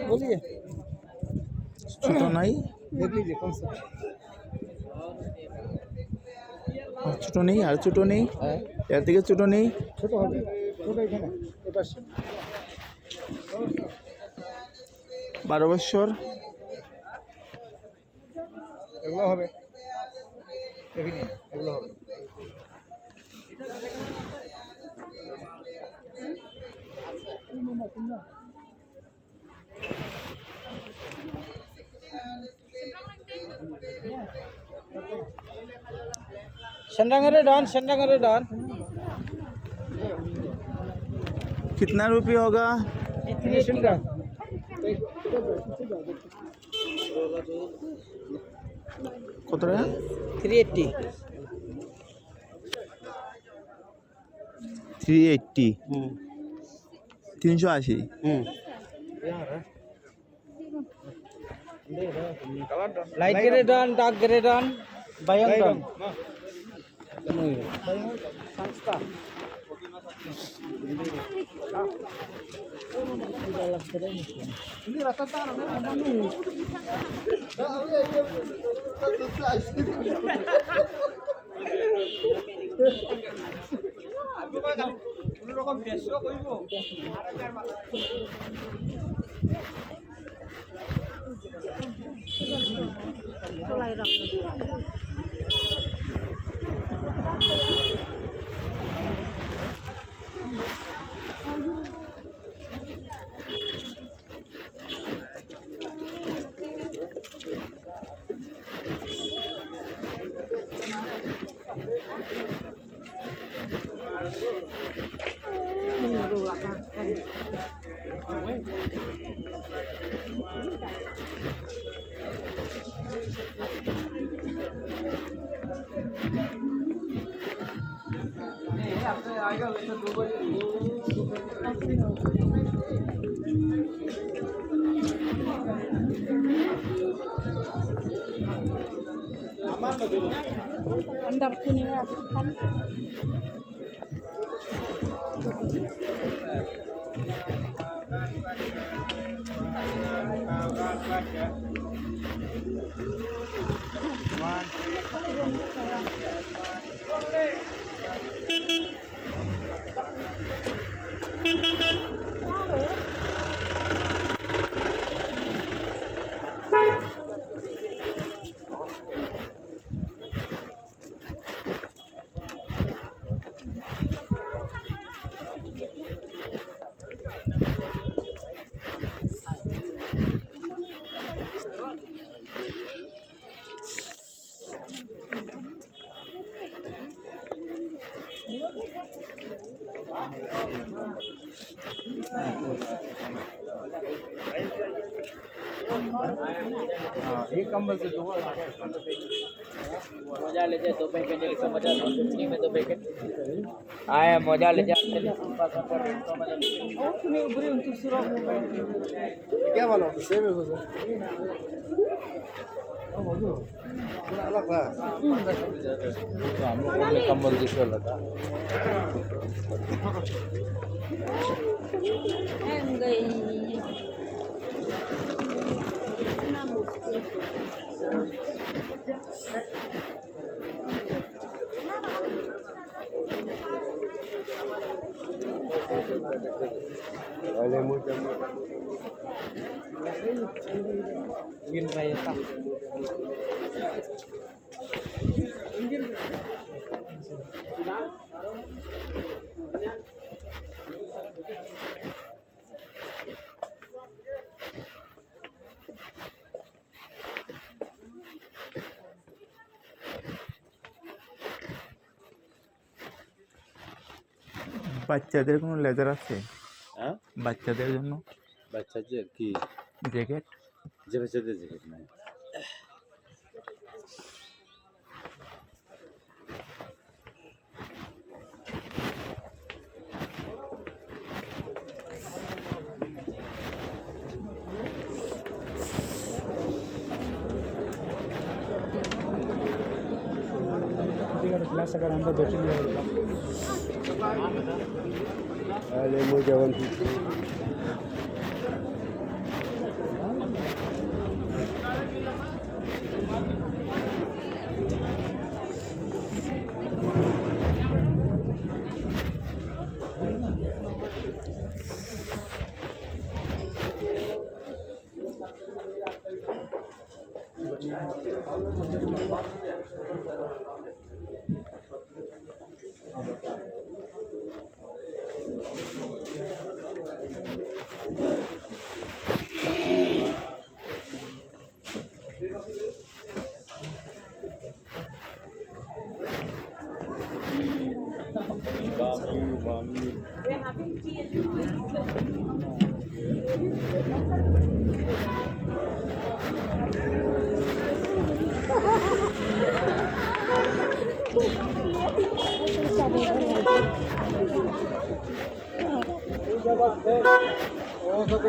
बोलिए ছোট নাই देख लीजिए कौन सा ছোট নেই আর ছোট নেই এর থেকে ছোট নেই ছোট হবে ছোট এখানে এটা 12 বছর এগুলো হবে দেখিনি এগুলো হবে सेंडांगरे डॉन कितना रुपये होगा কত টাকা 380 380 380 लाइट ग्रे डॉन डार्क ग्रे डॉन बायन डॉन संस्था ini rata-rata अंदर पुणे हाँ एक कंबल से दो मोजा ले जाए 2 पैकेट 100 मोजा 250 में 2 पैकेट आए मोजा ले जाए क्या वाला सेम है सर अलग था तो हम लोग ने कंबल दिखो लगा पहले मुझे गिन भाई था বাচ্চাদের কোনো লেদার আছে হ্যাঁ বাচ্চাদের জন্য বাচ্চাদের কি জ্যাকেট যে বাচ্চাদের জ্যাকেট নাই ग्लास अगर हम दो तीन पहले मुझे 150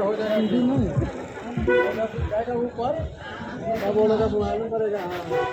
हो जाएगा ऊपर क्या बोलेगा तुम्हारा करेगा हाँ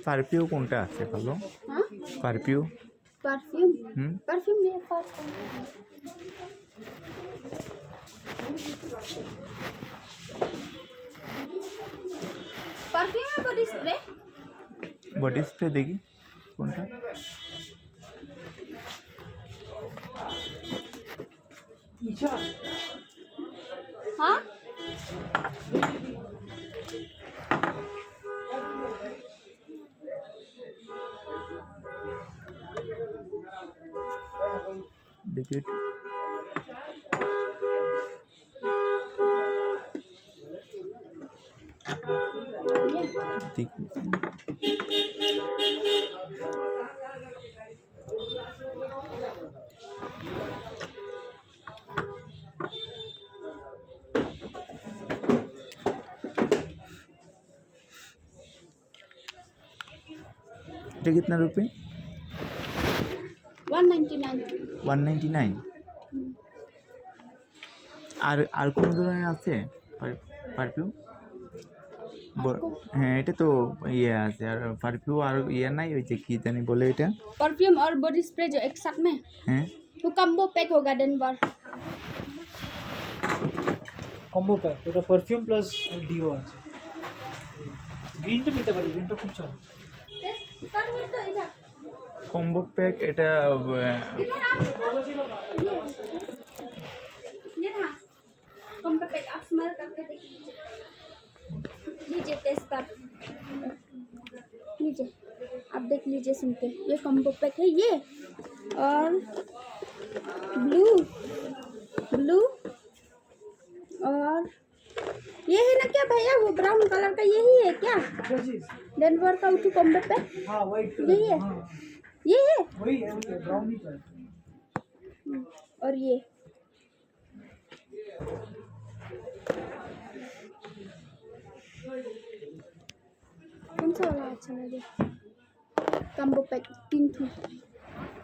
পারফিউ কোনটা আছে ভালো हाँ পারফিউ परफ्यूम হুম परफ्यूम मेरे पास परफ्यूम है बॉडी स्प्रे বডি স্প্রে দেখি কোনটা हाँ দেখি একটু। দেখি এটা कितना रुपये 199 199 আর কোন ধরনের আছে পারফিউম হ্যাঁ এটা তো ইয়ে আছে আর পারফিউম আর ইয়ে নাই ওই যে কি জানি বলে এটা परफ्यूम और बॉडी स्प्रे जो एक साथ में হ্যাঁ वो कम्बो पैक होगा दिन भर কম্বো প্যাক ওটা পারফিউম প্লাস ডিও আছে গ্রিনটা নিতে পারি গ্রিনটা খুব চলে কম্বো প্যাক এটা ये था कॉम्बो पैक आप स्मेल करके देखिए लीजिए टेस्ट कर लीजिए आप देख लीजिए सुन के ये कॉम्बो पैक है ये और ब्लू ब्लू और ये है ना क्या भैया वो ब्राउन कलर का यही है क्या क्या चीज? डेनवर का उठू कॉम्बो पैक हाँ व्हाइट यही है हाँ ये है वही है ब्राउनी का है। और ये कौन सा वाला अच्छा लगे कॉम्बो पैक 3 थी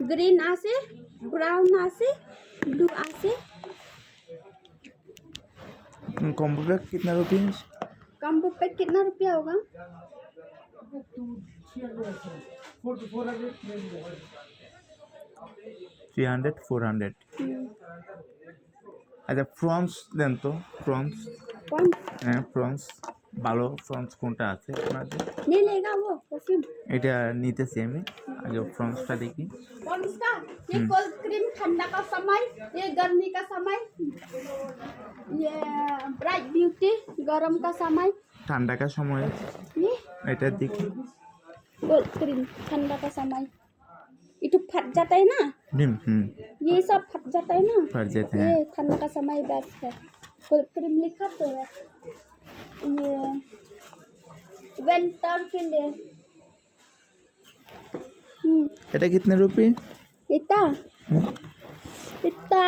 ग्रीन आसे ब्राउन आसे ब्लू आसे कॉम्बो पैक कितना रुपये कॉम्बो पैक कितना रुपया होगा 300 400 আচ্ছা প্রন্স দেন তো প্রন্স कौन হ্যাঁ প্রন্স ভালো প্রন্স কোনটা আছে আপনাদের नहीं लेगा वो परफ्यूम এটা নিতেছি আমি আগে প্রন্সটা দেখি कौन इसका ये कोल्ड क्रीम ठंडा का समय ये गर्मी का समय ये ब्राइट ब्यूटी गरम का समय ঠান্ডাকার সময় ये এটা দেখি कोल्ड क्रीम ठंडा का समय ये तो फट जाता है ना হুম ये सब फट जाता है ना फट जाते हैं ये ठंडा का समय बेस्ट है कोल्ड क्रीम लिखा तो है ये विंटर के लिए এটা কিতনে রুপি इतना इतना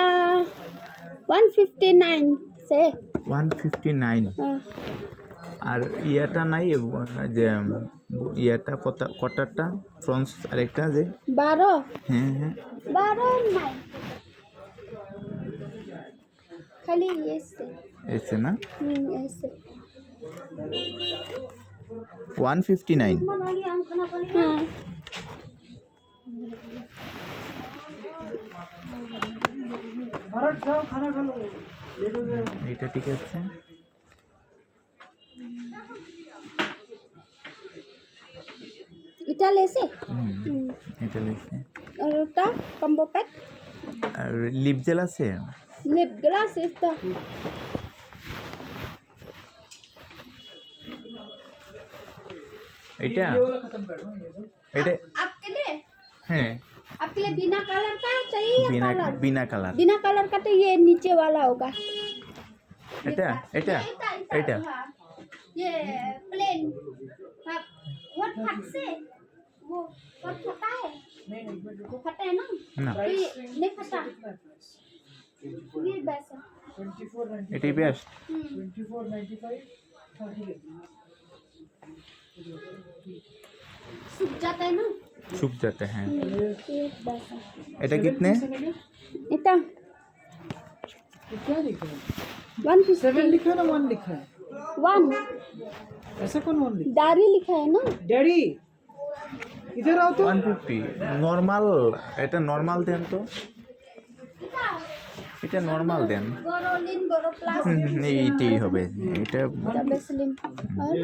159 से 159 हाँ, আর ইয়াটা নাই যে ইয়াটা কটারটা ফ্রন্স আরেকটা যে 12 হ্যাঁ 12 नहीं खाली ये से এসে না ऐसे 159 हाँ भारत जाओ खाना खा लो ये तो এটা ঠিক আছে इटाले से এটা লিখছে और उटा कॉम्बो पैक আর লিপ জেল আছে लिप ग्लास इसका এটা ये वाला खत्म कर दो ये सब এটা आपके लिए হ্যাঁ आपके लिए बिना कलर का चाहिए या বিনা कलर বিনা কালার बिना कलर का तो ये नीचे वाला होगा এটা এটা এটা हाँ, ये प्लेन वो फट से वो फटा है नहीं नहीं मैं देखो फटा है ना না तो ये नहीं फटा कितना है प्राइस ये वैसा 24.95 এটাই বেস্ট 24.95 30 सूख जाता है ना सूख जाते हैं ये वैसा এটা कितने इतना ये क्या लिखा है 150 7 लिखा है ना 1 लिखा है 1 ऐसा कौन 1 लिखा दाढ़ी लिखा है ना डैडी इधर आओ तो 150 নরমাল এটা নরমাল দেন তো এটা নরমাল দেন गोरोलिन गोरोप्लास এইটাই হবে এটা बेसलिन और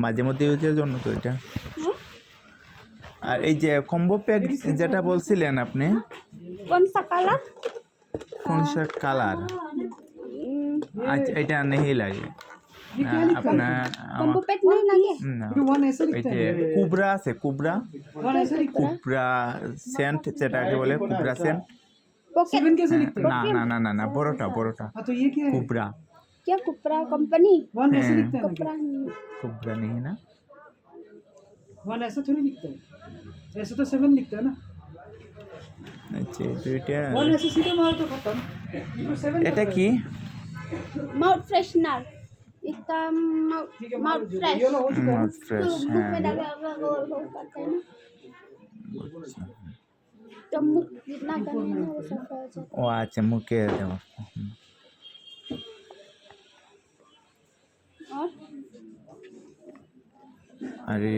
মাঝে মধ্যে ইউজের জন্য তো এটা हाँ? আর এই যে কম্বো প্যাক যেটা বলছিলেন আপনি कौन सा कलर কোন সা কালার আচ্ছা এটা নেই লাগে আপনার कॉम्बो पैक नहीं लगे না ये 1 ऐसा এই लिखता যে है কুবরা আছে কুবরা 1 ऐसा लिखता है কুবরা সেন্ট যেটাকে বলে কুবরা সেন্ট पॉकेट 7 कैसे लिखते हैं না না না না না বড়টা বড়টা हाँ तो ये क्या है কুবরা क्या कुपरा कंपनी 1 ऐसे हैं। लिखता है ना कुपरा কুবরা নেই না 1 ऐसा थोड़ी लिखता है ऐसे तो 7 लिखता है ना আচ্ছা দুইটা 1 ऐसे सीधा मार तो खत्म तो 7 এটা কি माउथ फ्रेशनर इसका ठीक है माउथ फ्रेश ये वाला हो चुका है মাউথ ফ্রেশ मुंह হ্যাঁ में लगा गोल गोल करते हैं ना तो मुंह जितना करना है वो सब हो जाता ও আচ্ছা মুখে দেওয়া है और আরে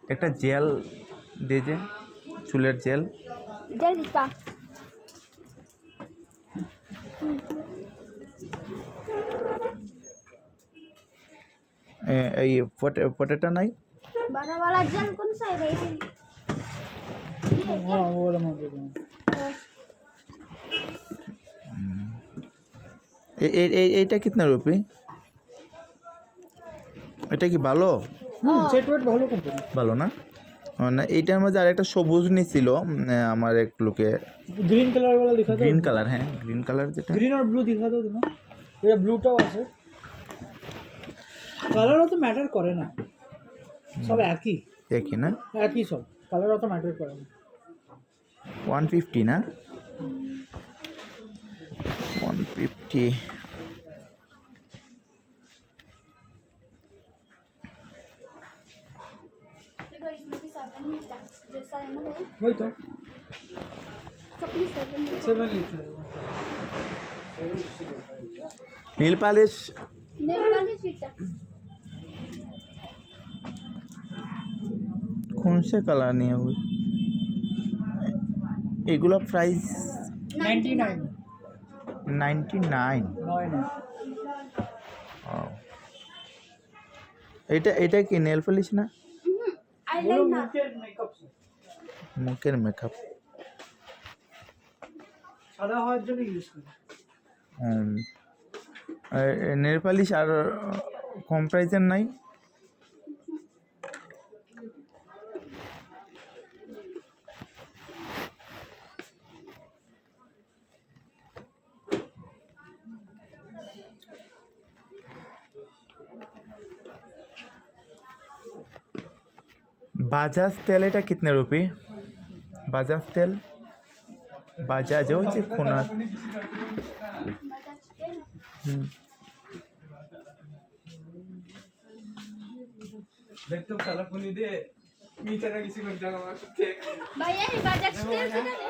একটা জেল দিয়ে যে চুলের জেল जल का এই পটেটো নাই? बड़ा वाला जल कौन सा है भाई? हाँ वो वाला मौजूद है। এইটা কিতনা রুপি? এটা কি ভালো? সেট ওয়েট ভালো কোম্পানি। ভালো না? না এইটার মধ্যে আরেকটা সবুজ নিছিল আমার এক লোকে। গ্রিন কালার वाला दिखा दो। গ্রিন কালার, হ্যাঁ গ্রিন কালার যেটা। গ্রিন और ব্লু দিখা দাও তুমি। এটা ব্লুটাও আছে। কালার অত ম্যাটার করে না, সব একই দেখি না, একই সব, কালার অত ম্যাটার করে না। 150 না? 150 देखो इसमें भी 7 मिलता जैसा है ना भाई, वही तो सब में 7 मिलता। 7 लिखा है। নীল পালিশ नेल पॉलिश इटा কোন সে কালার নিয়ে ওই এগুলো প্রাইস 99 99। নয় না। এটা কি নেল পলিশ না? आईलाइनर মুখের মেকআপ মুখের মেকআপ। সাদা হওয়ার জন্য ইউজ করি। নেল পালিশ আর কম প্রাইসের নাই? বাজাজ তেল এটা কিতনে রুপি? বাজাজ তেল, বাজাজ ওই যে কোনা। দেখতো সালা ফোনি দে মিটারা কিছু করে জানা মারতে भैया ये बाजार स्टेल से ना ले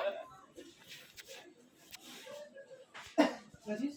क्या चीज?